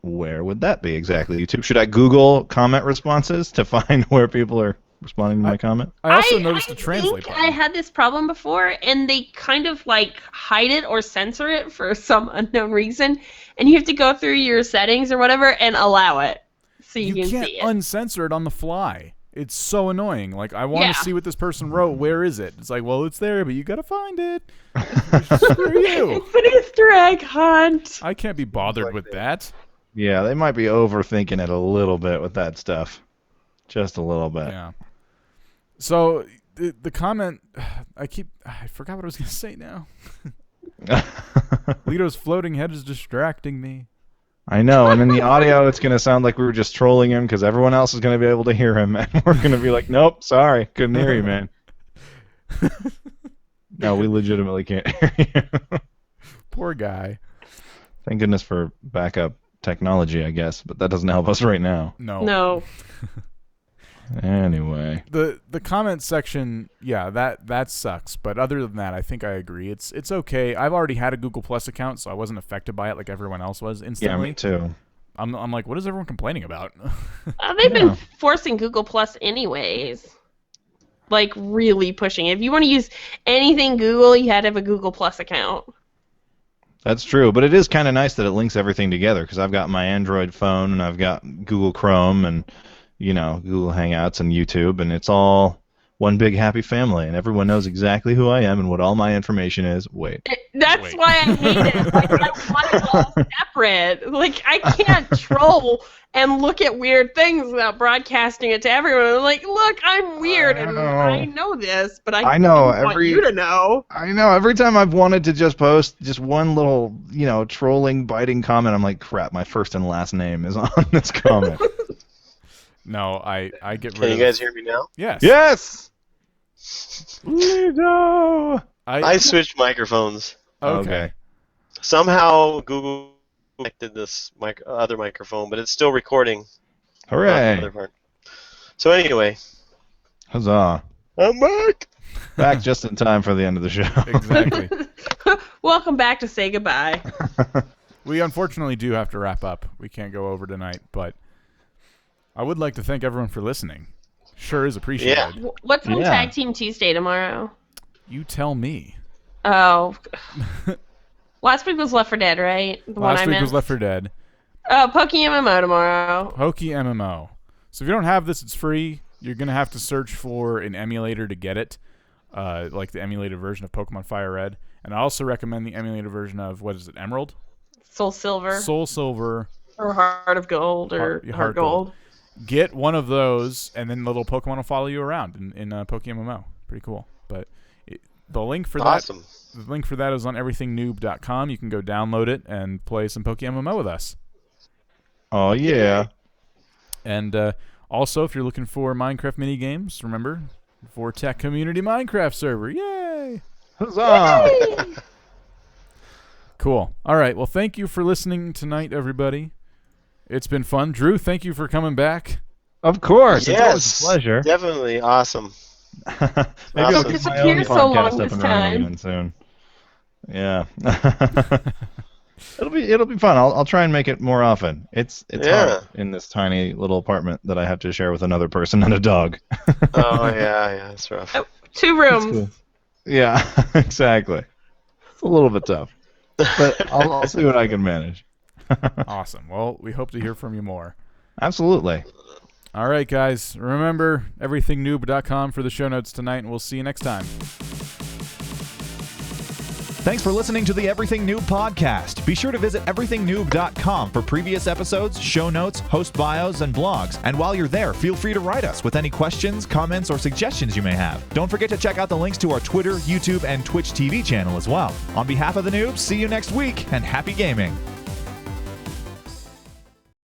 Where would that be exactly? YouTube? Should I Google comment responses to find where people are responding to my comment? I also noticed the I translate think button. I had this problem before, and they kind of like hide it or censor it for some unknown reason, and you have to go through your settings or whatever and allow it so you can can't see it. uncensor it on the fly. It's so annoying. Like I want to Yeah. see what this person wrote. Where is it? It's like, well, it's there, but you gotta find it. Screw you. It's an Easter egg hunt. I can't be bothered with that. Yeah, they might be overthinking it a little bit with that stuff. Just a little bit. Yeah. So the comment, I forgot what I was gonna say now. Lito's floating head is distracting me. I know, and in the audio, it's going to sound like we were just trolling him because everyone else is going to be able to hear him, and we're going to be like, nope, sorry, couldn't hear you, man. No, we legitimately can't hear you. Poor guy. Thank goodness for backup technology, I guess, but that doesn't help us right now. No. Anyway. The comment section, yeah, that sucks. But other than that, I think I agree. It's okay. I've already had a Google Plus account, so I wasn't affected by it like everyone else was instantly. Yeah, me too. I'm like, what is everyone complaining about? They've been forcing Google Plus anyways. Like, really pushing it. If you want to use anything Google, you had to have a Google Plus account. That's true, but it is kind of nice that it links everything together because I've got my Android phone and I've got Google Chrome and, Google Hangouts and YouTube, and it's all one big happy family, and everyone knows exactly who I am and what all my information is. That's why I hate it. Like, I want it all separate. Like, I can't troll and look at weird things without broadcasting it to everyone. I'm like, look, I'm weird, and I know this, but I want you to know. I know. Every time I've wanted to just post just one little, trolling, biting comment, I'm like, crap, my first and last name is on this comment. No, I get rid of... Can you guys hear me now? Yes. Yes! Lido! I switched microphones. Okay. Somehow Google connected this other microphone, but it's still recording. Hooray! The other part. So anyway. Huzzah. I'm back! Back just in time for the end of the show. Exactly. Welcome back to say goodbye. We unfortunately do have to wrap up. We can't go over tonight, but I would like to thank everyone for listening. Sure is appreciated. Yeah. What's on Tag Team Tuesday tomorrow? You tell me. Oh. Last week was Left 4 Dead, right? Last week was Left 4 Dead. Pokey MMO tomorrow. Pokey MMO. So if you don't have this, it's free. You're going to have to search for an emulator to get it, like the emulated version of Pokemon Fire Red. And I also recommend the emulated version of, what is it, Emerald? Soul Silver. Soul Silver. Or Heart of Gold, or Heart Gold. Get one of those, and then little Pokemon will follow you around in Pokemon MMO. Pretty cool. But the link for that is on everythingnoob.com. You can go download it and play some Pokemon MMO with us. Oh yeah. And also, if you're looking for Minecraft mini games, remember Vortec Community Minecraft server. Yay! Huzzah! Yay! Cool. All right. Well, thank you for listening tonight, everybody. It's been fun. Drew, thank you for coming back. Of course. Yes, it's always a pleasure. Definitely awesome. Maybe Awesome. I'll get my own Disappeared so podcast long up this and running time. again soon. Yeah. It'll be fun. I'll try and make it more often. It's hard in this tiny little apartment that I have to share with another person and a dog. Oh yeah, that's rough. 2 rooms. Cool. Yeah, exactly. It's a little bit tough, but I'll see what I can manage. Awesome. Well, we hope to hear from you more. Absolutely. All right, guys. Remember, everythingnoob.com for the show notes tonight, and we'll see you next time. Thanks for listening to the Everything Noob podcast. Be sure to visit everythingnoob.com for previous episodes, show notes, host bios, and blogs. And while you're there, feel free to write us with any questions, comments, or suggestions you may have. Don't forget to check out the links to our Twitter, YouTube, and Twitch TV channel as well. On behalf of the Noobs, see you next week, and happy gaming.